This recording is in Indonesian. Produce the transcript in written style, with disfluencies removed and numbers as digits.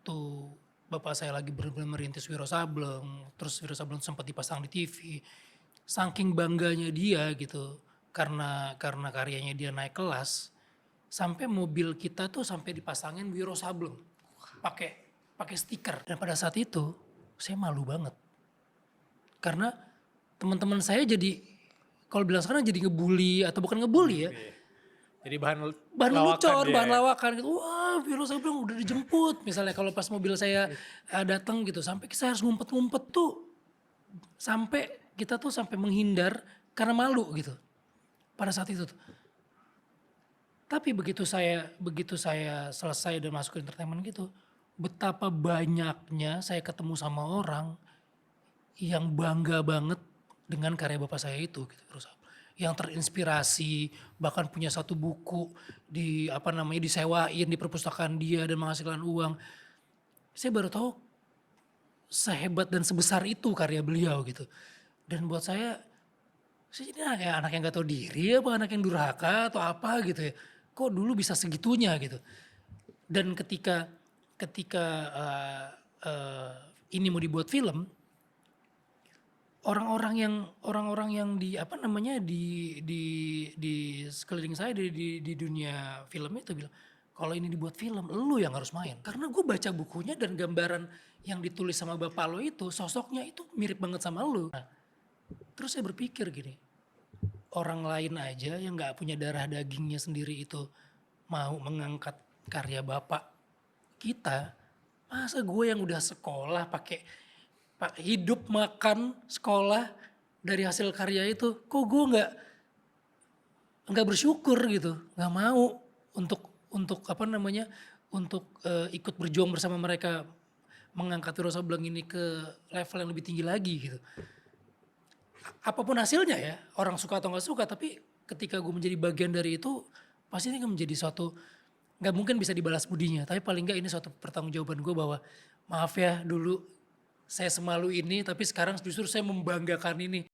waktu bapak saya lagi bener-bener merintis Wiro Sableng, terus Wiro Sableng sempat dipasang di TV, saking bangganya dia gitu, karena karyanya dia naik kelas, sampai mobil kita tuh sampai dipasangin Wiro Sableng, pakai pakai stiker. Dan pada saat itu saya malu banget, karena teman-teman saya jadi, kalau bilang sekarang jadi ngebully atau bukan ngebully ya, Jadi bahan bahan lawakan lelucon, dia bahan ya? lawakan gitu. Wah, Viro saya bilang udah dijemput. Misalnya kalau pas mobil saya datang gitu, sampai saya harus ngumpet-ngumpet tuh, sampai kita tuh sampai menghindar karena malu gitu pada saat itu tuh. Tapi begitu saya selesai dan masuk ke entertainment gitu, betapa banyaknya saya ketemu sama orang yang bangga banget dengan karya bapak saya itu gitu, yang terinspirasi, bahkan punya satu buku disewain di perpustakaan dia dan menghasilkan uang. Saya baru tahu sehebat dan sebesar itu karya beliau gitu. Dan buat saya ini anak yang gak tahu diri apa anak yang durhaka atau apa gitu ya. Kok dulu bisa segitunya gitu. Dan ketika ketika eh, eh, ini mau dibuat film, orang-orang yang di sekeliling saya di dunia film itu bilang, kalau ini dibuat film lu yang harus main, karena gue baca bukunya dan gambaran yang ditulis sama bapak lo itu, sosoknya itu mirip banget sama lu. Nah, terus saya berpikir gini, orang lain aja yang nggak punya darah dagingnya sendiri itu mau mengangkat karya bapak kita, masa gue yang udah sekolah pakai hidup makan sekolah dari hasil karya itu, kok gue nggak bersyukur gitu, nggak mau untuk ikut berjuang bersama mereka mengangkat Wiro Sableng ini ke level yang lebih tinggi lagi gitu. Apapun hasilnya ya, orang suka atau nggak suka, tapi ketika gue menjadi bagian dari itu, pasti ini akan menjadi suatu, nggak mungkin bisa dibalas budinya, tapi paling nggak ini suatu pertanggungjawaban gue bahwa maaf ya dulu saya semalu ini, tapi sekarang justru saya membanggakan ini.